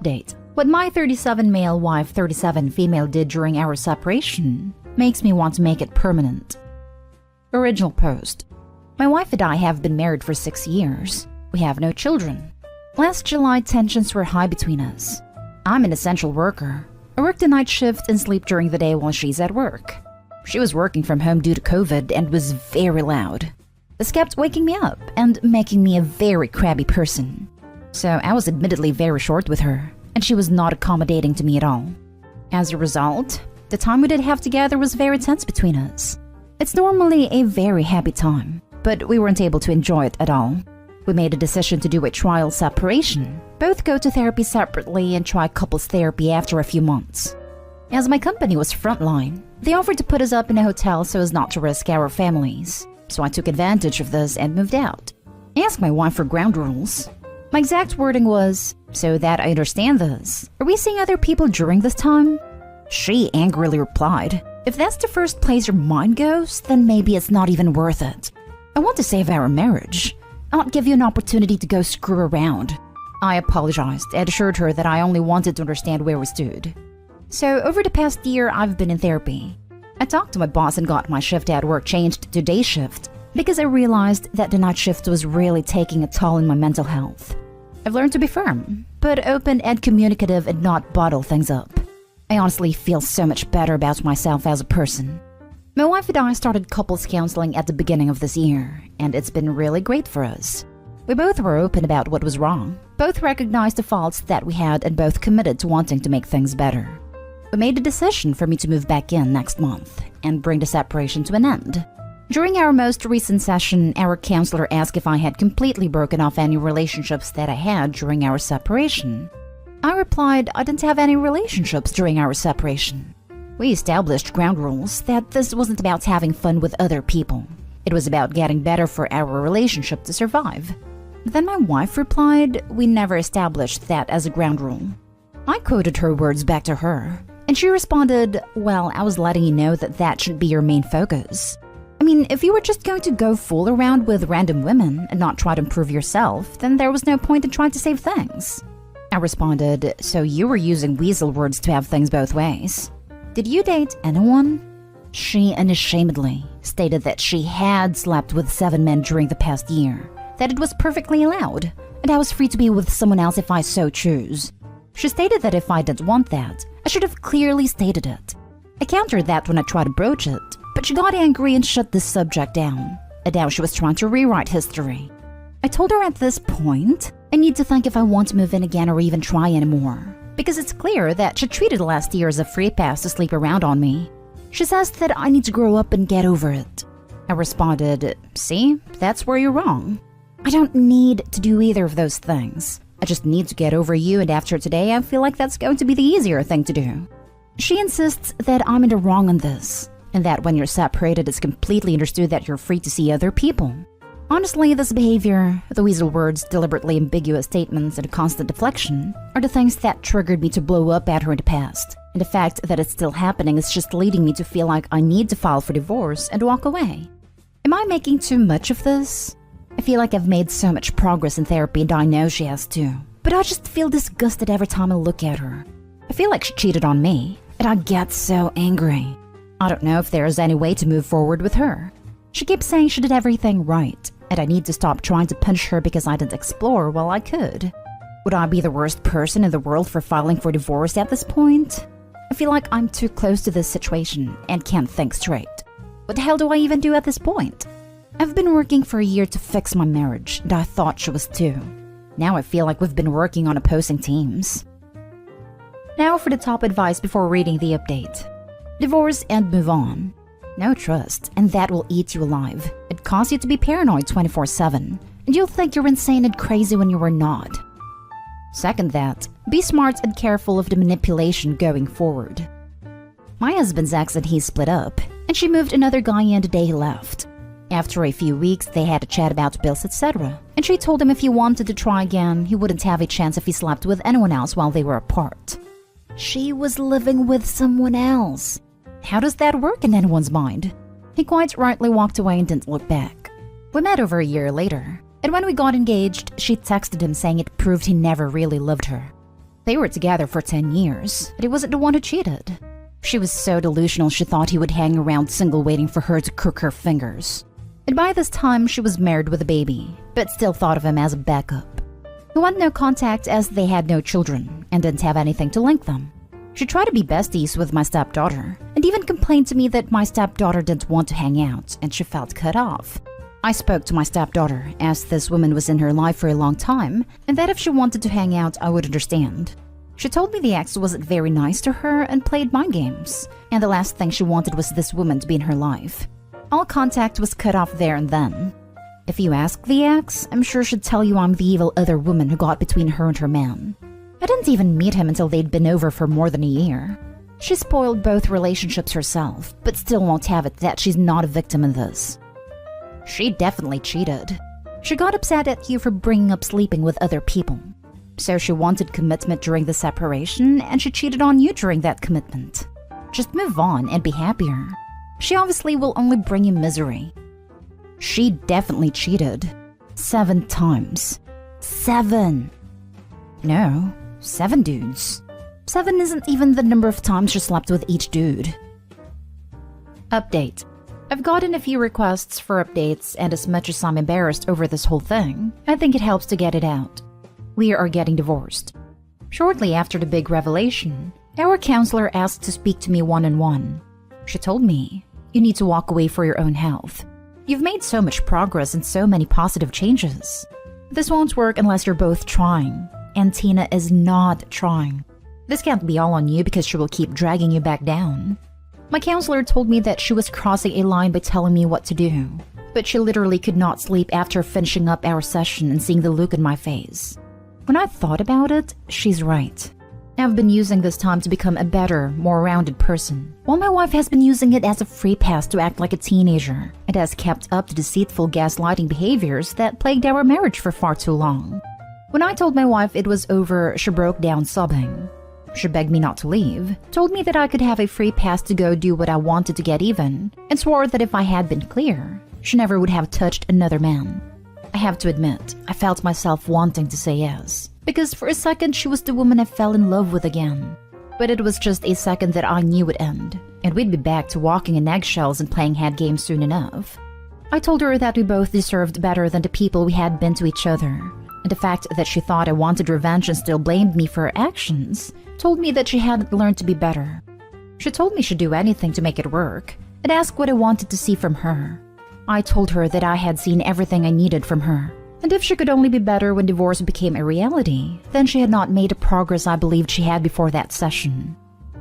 Date. What my 37 male wife 37 female did during our separation makes me want to make it permanent. Original post. My wife and I have been married for 6 years. We have no children. Last July, tensions were high between us. I'm an essential worker. I work the night shift and sleep during the day while she's at work. She was working from home due to COVID and was very loud. This kept waking me up and making me a very crabby person. So I was admittedly very short with her, and she was not accommodating to me at all. As a result, the time we did have together was very tense between us. It's normally a very happy time, but we weren't able to enjoy it at all. We made a decision to do a trial separation, both go to therapy separately and try couples therapy after a few months. As my company was frontline, they offered to put us up in a hotel so as not to risk our families. So I took advantage of this and moved out. I asked my wife for ground rules. My exact wording was, "So that I understand this, are we seeing other people during this time?" She angrily replied, "If that's the first place your mind goes, then maybe it's not even worth it. I want to save our marriage. I'll not give you an opportunity to go screw around." I apologized and assured her that I only wanted to understand where we stood. So over the past year, I've been in therapy. I talked to my boss and got my shift at work changed to day shift because I realized that the night shift was really taking a toll on my mental health. I've learned to be firm, but open and communicative and not bottle things up. I honestly feel so much better about myself as a person. My wife and I started couples counseling at the beginning of this year, and it's been really great for us. We both were open about what was wrong, both recognized the faults that we had, and both committed to wanting to make things better. We made a decision for me to move back in next month and bring the separation to an end. During our most recent session, our counselor asked if I had completely broken off any relationships that I had during our separation. I replied I didn't have any relationships during our separation. We established ground rules that this wasn't about having fun with other people. It was about getting better for our relationship to survive. Then my wife replied, "We never established that as a ground rule." I quoted her words back to her, and she responded, "Well, I was letting you know that that should be your main focus. I mean, if you were just going to go fool around with random women and not try to improve yourself, then there was no point in trying to save things." I responded, "So you were using weasel words to have things both ways. Did you date anyone?" She unashamedly stated that she had slept with 7 men during the past year, that it was perfectly allowed, and I was free to be with someone else if I so choose. She stated that if I didn't want that, I should have clearly stated it. I countered that when I tried to broach it, but she got angry and shut the subject down, and now she was trying to rewrite history. I told her at this point, I need to think if I want to move in again or even try anymore, because it's clear that she treated last year as a free pass to sleep around on me. She says that I need to grow up and get over it. I responded, "See, that's where you're wrong. I don't need to do either of those things. I just need to get over you, and after today, I feel like that's going to be the easier thing to do." She insists that I'm in the wrong on this, and that when you're separated, it's completely understood that you're free to see other people. Honestly, this behavior, the weasel words, deliberately ambiguous statements, and a constant deflection are the things that triggered me to blow up at her in the past. And the fact that it's still happening is just leading me to feel like I need to file for divorce and walk away. Am I making too much of this? I feel like I've made so much progress in therapy, and I know she has too. But I just feel disgusted every time I look at her. I feel like she cheated on me, and I get so angry. I don't know if there is any way to move forward with her. She keeps saying she did everything right, and I need to stop trying to punish her because I didn't explore while I could. Would I be the worst person in the world for filing for divorce at this point? I feel like I'm too close to this situation and can't think straight. What the hell do I even do at this point? I've been working for a year to fix my marriage, and I thought she was too. Now I feel like we've been working on opposing teams. Now for the top advice before reading the update. Divorce and move on. No trust, and that will eat you alive. It causes you to be paranoid 24/7, and you'll think you're insane and crazy when you are not. Second that, be smart and careful of the manipulation going forward. My husband's ex and he split up, and she moved another guy in the day he left. After a few weeks, they had a chat about bills, etc., and she told him if he wanted to try again, he wouldn't have a chance if he slept with anyone else while they were apart. She was living with someone else. How does that work in anyone's mind? He quite rightly walked away and didn't look back. We met over a year later, and when we got engaged, she texted him saying it proved he never really loved her. They were together for 10 years, but he wasn't the one who cheated. She was so delusional she thought he would hang around single waiting for her to crook her fingers. And by this time, she was married with a baby, but still thought of him as a backup. He wanted no contact as they had no children and didn't have anything to link them. She tried to be besties with my stepdaughter and even complained to me that my stepdaughter didn't want to hang out and she felt cut off. I spoke to my stepdaughter, as this woman was in her life for a long time, and that if she wanted to hang out, I would understand. She told me the ex wasn't very nice to her and played mind games, and the last thing she wanted was this woman to be in her life. All contact was cut off there and then. If you ask the ex, I'm sure she'd tell you I'm the evil other woman who got between her and her man. I didn't even meet him until they'd been over for more than a year. She spoiled both relationships herself, but still won't have it that she's not a victim in this. She definitely cheated. She got upset at you for bringing up sleeping with other people. So she wanted commitment during the separation, and she cheated on you during that commitment. Just move on and be happier. She obviously will only bring you misery. She definitely cheated. 7 times. 7! No, 7 dudes. 7 isn't even the number of times she slept with each dude. Update. I've gotten a few requests for updates, and as much as I'm embarrassed over this whole thing, I think it helps to get it out. We are getting divorced. Shortly after the big revelation, our counselor asked to speak to me one-on-one. She told me, "You need to walk away for your own health. You've made so much progress and so many positive changes. This won't work unless you're both trying, and Tina is not trying. This can't be all on you because she will keep dragging you back down." My counselor told me that she was crossing a line by telling me what to do, but she literally could not sleep after finishing up our session and seeing the look in my face. When I thought about it, she's right. I've been using this time to become a better, more rounded person, while my wife has been using it as a free pass to act like a teenager and has kept up the deceitful gaslighting behaviors that plagued our marriage for far too long. When I told my wife it was over, she broke down sobbing. She begged me not to leave, told me that I could have a free pass to go do what I wanted to get even, and swore that if I had been clear, she never would have touched another man. I have to admit, I felt myself wanting to say yes, because for a second she was the woman I fell in love with again. But it was just a second that I knew would end, and we'd be back to walking in eggshells and playing head games soon enough. I told her that we both deserved better than the people we had been to each other, and the fact that she thought I wanted revenge and still blamed me for her actions told me that she hadn't learned to be better. She told me she'd do anything to make it work, and asked what I wanted to see from her. I told her that I had seen everything I needed from her, and if she could only be better when divorce became a reality, then she had not made the progress I believed she had before that session.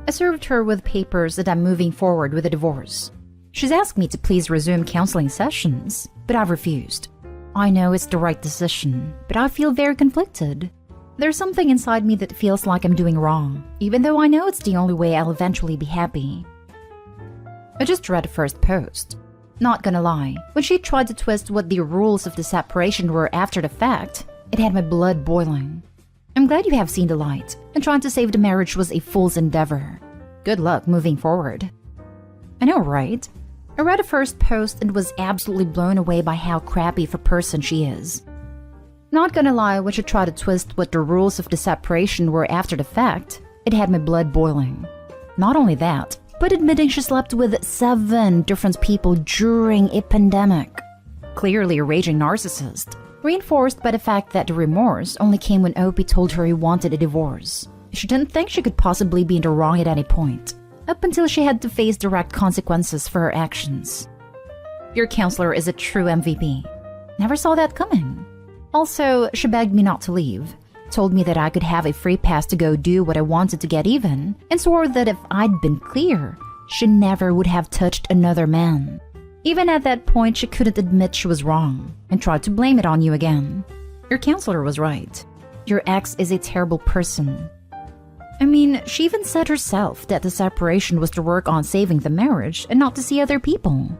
I served her with papers that I'm moving forward with a divorce. She's asked me to please resume counseling sessions, but I've refused. I know it's the right decision, but I feel very conflicted. There's something inside me that feels like I'm doing wrong, even though I know it's the only way I'll eventually be happy. I just read the first post. Not gonna lie, when she tried to twist what the rules of the separation were after the fact, it had my blood boiling. I'm glad you have seen the light, and trying to save the marriage was a fool's endeavor. Good luck moving forward. I know, right? I read the first post and was absolutely blown away by how crappy of a person she is. Not gonna lie, when she tried to twist what the rules of the separation were after the fact, it had my blood boiling. Not only that, but admitting she slept with 7 different people during a pandemic. Clearly a raging narcissist, reinforced by the fact that the remorse only came when Opie told her he wanted a divorce. She didn't think she could possibly be in the wrong at any point, up until she had to face direct consequences for her actions. Your counselor is a true MVP. Never saw that coming. Also, she begged me not to leave, told me that I could have a free pass to go do what I wanted to get even, and swore that if I'd been clear, she never would have touched another man. Even at that point, she couldn't admit she was wrong, and tried to blame it on you again. Your counselor was right. Your ex is a terrible person. I mean, she even said herself that the separation was to work on saving the marriage and not to see other people.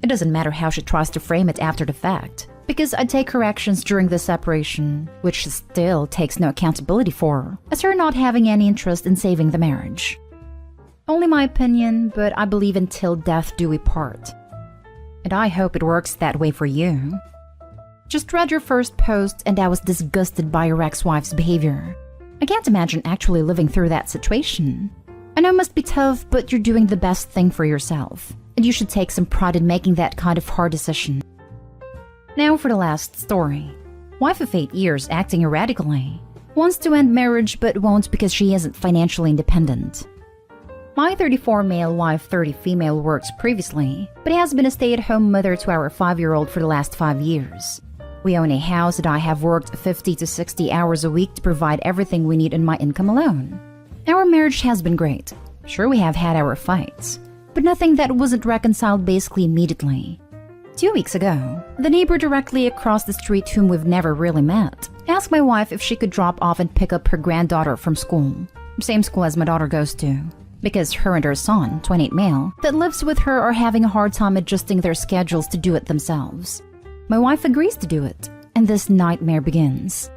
It doesn't matter how she tries to frame it after the fact, because I take her actions during the separation, which she still takes no accountability for, as her not having any interest in saving the marriage. Only my opinion, but I believe until death do we part. And I hope it works that way for you. Just read your first post and I was disgusted by your ex-wife's behavior. I can't imagine actually living through that situation. I know it must be tough, but you're doing the best thing for yourself, and you should take some pride in making that kind of hard decision. Now for the last story. Wife of 8 years acting erratically. Wants to end marriage but won't because she isn't financially independent. My 34 male wife, 30 female works previously, but has been a stay-at-home mother to our 5-year-old for the last 5 years. We own a house and I have worked 50 to 60 hours a week to provide everything we need in my income alone. Our marriage has been great. Sure, we have had our fights, but nothing that wasn't reconciled basically immediately. 2 weeks ago, the neighbor directly across the street, whom we've never really met, asked my wife if she could drop off and pick up her granddaughter from school, same school as my daughter goes to, because her and her son, 28 male, that lives with her are having a hard time adjusting their schedules to do it themselves. My wife agrees to do it, and this nightmare begins.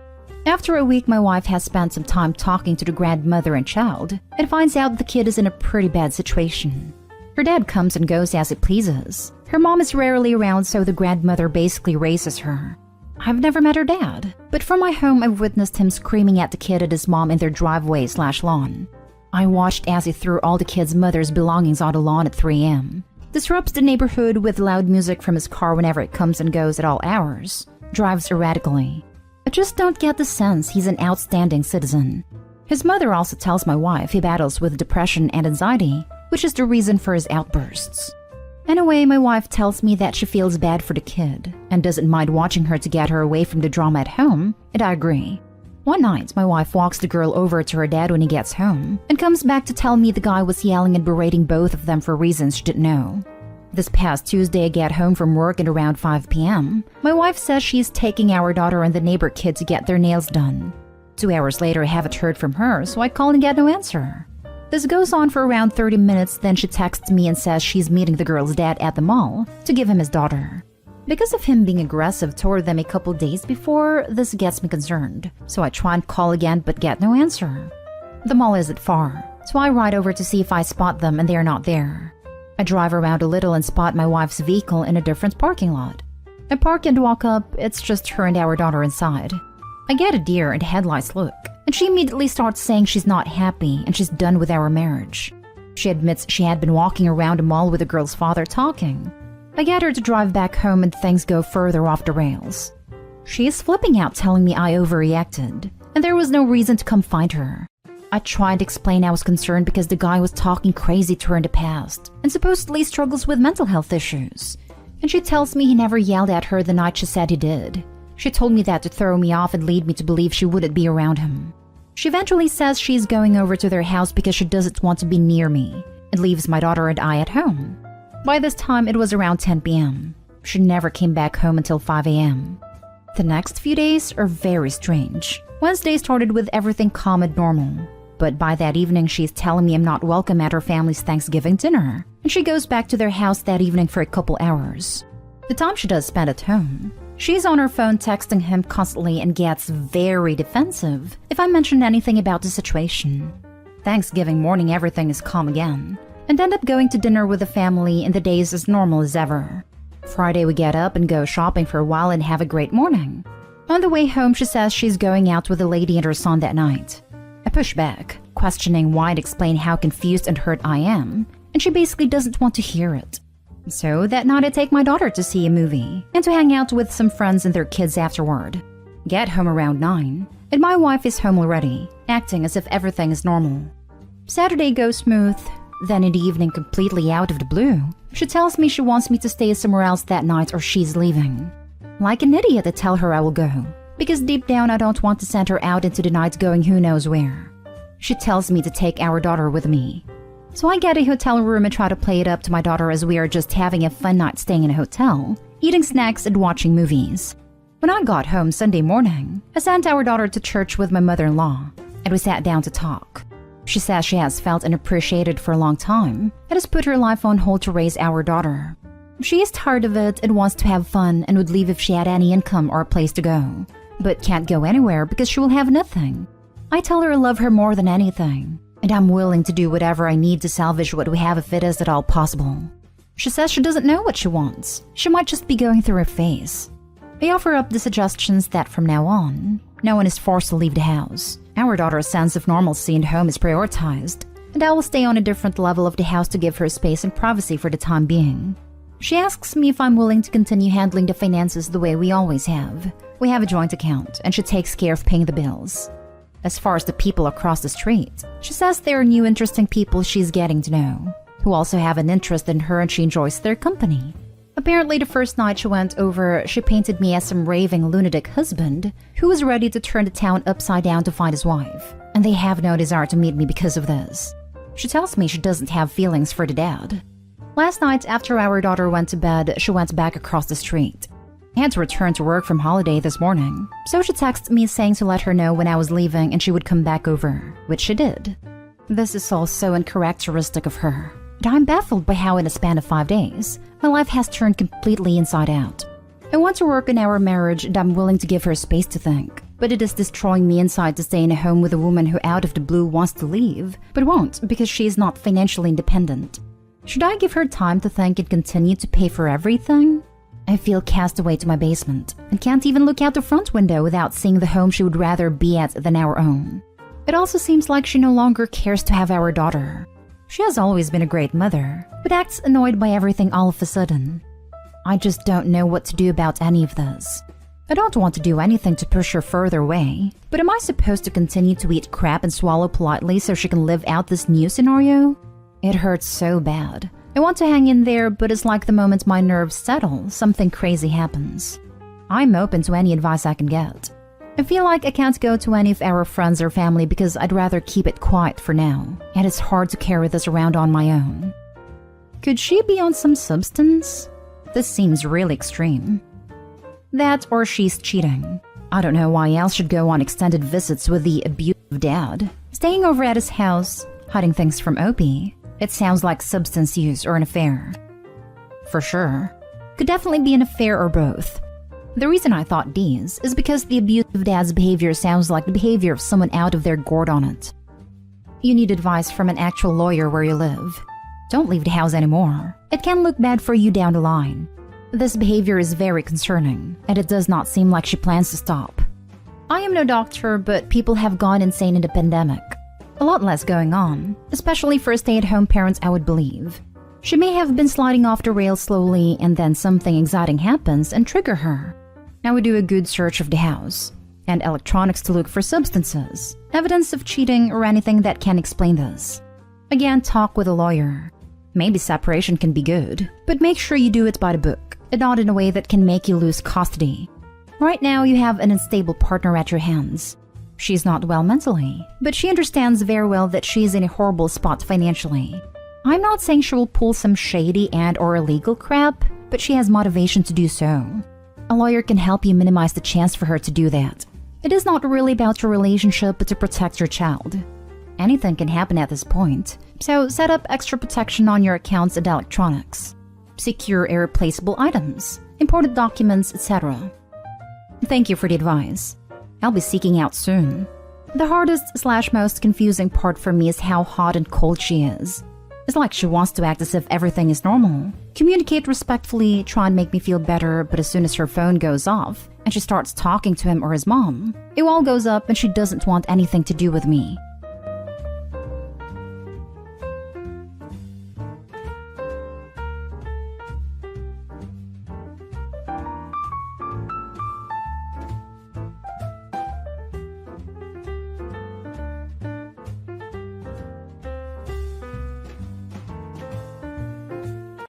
After a week, my wife has spent some time talking to the grandmother and child, and finds out the kid is in a pretty bad situation. Her dad comes and goes as he pleases. Her mom is rarely around, so the grandmother basically raises her. I've never met her dad, but from my home I've witnessed him screaming at the kid and his mom in their driveway/lawn. I watched as he threw all the kid's mother's belongings on the lawn at 3 a.m. Disrupts the neighborhood with loud music from his car whenever it comes and goes at all hours. Drives erratically. I just don't get the sense he's an outstanding citizen. His mother also tells my wife he battles with depression and anxiety, which is the reason for his outbursts. Anyway, my wife tells me that she feels bad for the kid and doesn't mind watching her to get her away from the drama at home, and I agree. One night, my wife walks the girl over to her dad when he gets home and comes back to tell me the guy was yelling and berating both of them for reasons she didn't know. This past Tuesday, I get home from work at around 5 p.m. My wife says she's taking our daughter and the neighbor kid to get their nails done. 2 hours later, I haven't heard from her, so I call and get no answer. This goes on for around 30 minutes, then she texts me and says she's meeting the girl's dad at the mall to give him his daughter. Because of him being aggressive toward them a couple days before, this gets me concerned, so I try and call again but get no answer. The mall isn't far, so I ride over to see if I spot them and they are not there. I drive around a little and spot my wife's vehicle in a different parking lot. I park and walk up, it's just her and our daughter inside. I get a deer and headlights look, and she immediately starts saying she's not happy and she's done with our marriage. She admits she had been walking around the mall with the girl's father talking. I get her to drive back home and things go further off the rails. She is flipping out, telling me I overreacted, and there was no reason to come find her. I tried to explain I was concerned because the guy was talking crazy to her in the past and supposedly struggles with mental health issues. And she tells me he never yelled at her the night she said he did. She told me that to throw me off and lead me to believe she wouldn't be around him. She eventually says she's going over to their house because she doesn't want to be near me and leaves my daughter and I at home. By this time, it was around 10 p.m. She never came back home until 5 a.m. The next few days are very strange. Wednesday started with everything calm and normal. But by that evening, she's telling me I'm not welcome at her family's Thanksgiving dinner, and she goes back to their house that evening for a couple hours. The time she does spend at home, she's on her phone texting him constantly and gets very defensive if I mention anything about the situation. Thanksgiving morning, everything is calm again, and end up going to dinner with the family, and the day is as normal as ever. Friday, we get up and go shopping for a while and have a great morning. On the way home, she says she's going out with a lady and her son that night. I push back, questioning why and explain how confused and hurt I am, and she basically doesn't want to hear it. So that night I take my daughter to see a movie and to hang out with some friends and their kids afterward. Get home around 9, and my wife is home already, acting as if everything is normal. Saturday goes smooth, then in the evening, completely out of the blue, she tells me she wants me to stay somewhere else that night or she's leaving. Like an idiot, I tell her I will go, because deep down I don't want to send her out into the night going who knows where. She tells me to take our daughter with me. So I get a hotel room and try to play it up to my daughter as we are just having a fun night staying in a hotel, eating snacks and watching movies. When I got home Sunday morning, I sent our daughter to church with my mother-in-law, and we sat down to talk. She says she has felt unappreciated for a long time and has put her life on hold to raise our daughter. She is tired of it and wants to have fun and would leave if she had any income or a place to go, but can't go anywhere because she will have nothing. I tell her I love her more than anything, and I'm willing to do whatever I need to salvage what we have if it is at all possible. She says she doesn't know what she wants. She might just be going through a phase. I offer up the suggestions that from now on, No one is forced to leave the house. Our daughter's sense of normalcy and home is prioritized, and I will stay on a different level of the house to give her space and privacy for the time being. She asks me if I'm willing to continue handling the finances the way we always have. We have a joint account, and she takes care of paying the bills. As far as the people across the street, she says they are new interesting people she's getting to know, who also have an interest in her and she enjoys their company. Apparently, the first night she went over, she painted me as some raving lunatic husband who was ready to turn the town upside down to find his wife, and they have no desire to meet me because of this. She tells me she doesn't have feelings for the dad. Last night, after our daughter went to bed, she went back across the street. I had to return to work from holiday this morning, so she texted me saying to let her know when I was leaving and she would come back over, which she did. This is all so uncharacteristic of her, but I'm baffled by how in a span of 5 days, my life has turned completely inside out. I want to work on our marriage and I'm willing to give her space to think, but it is destroying me inside to stay in a home with a woman who out of the blue wants to leave, but won't because she is not financially independent. Should I give her time to think and continue to pay for everything? I feel cast away to my basement and can't even look out the front window without seeing the home she would rather be at than our own. It also seems like she no longer cares to have our daughter. She has always been a great mother, but acts annoyed by everything all of a sudden. I just don't know what to do about any of this. I don't want to do anything to push her further away, but am I supposed to continue to eat crap and swallow politely so she can live out this new scenario? It hurts so bad. I want to hang in there, but it's like the moment my nerves settle, something crazy happens. I'm open to any advice I can get. I feel like I can't go to any of our friends or family because I'd rather keep it quiet for now, and it's hard to carry this around on my own. Could she be on some substance? This seems really extreme. That or she's cheating. I don't know why else should go on extended visits with the abusive dad, staying over at his house, hiding things from Opie. It sounds like substance use or an affair. For sure. Could definitely be an affair or both. The reason I thought these is because the abusive dad's behavior sounds like the behavior of someone out of their gourd on it. You need advice from an actual lawyer where you live. Don't leave the house anymore. It can look bad for you down the line. This behavior is very concerning, and it does not seem like she plans to stop. I am no doctor, but people have gone insane in the pandemic. A lot less going on, especially for stay-at-home parents, I would believe. She may have been sliding off the rails slowly and then something exciting happens and trigger her. I would do a good search of the house and electronics to look for substances, evidence of cheating or anything that can explain this. Again, talk with a lawyer. Maybe separation can be good, but make sure you do it by the book and not in a way that can make you lose custody. Right now, you have an unstable partner at your hands. She's not well mentally, but she understands very well that she's in a horrible spot financially. I'm not saying she will pull some shady and or illegal crap, but she has motivation to do so. A lawyer can help you minimize the chance for her to do that. It is not really about your relationship, but to protect your child. Anything can happen at this point, so set up extra protection on your accounts and electronics. Secure irreplaceable items, important documents, etc. Thank you for the advice. I'll be seeking out soon. The hardest/most confusing part for me is how hot and cold she is. It's like she wants to act as if everything is normal, communicate respectfully, try and make me feel better, but as soon as her phone goes off and she starts talking to him or his mom, it all goes up and she doesn't want anything to do with me.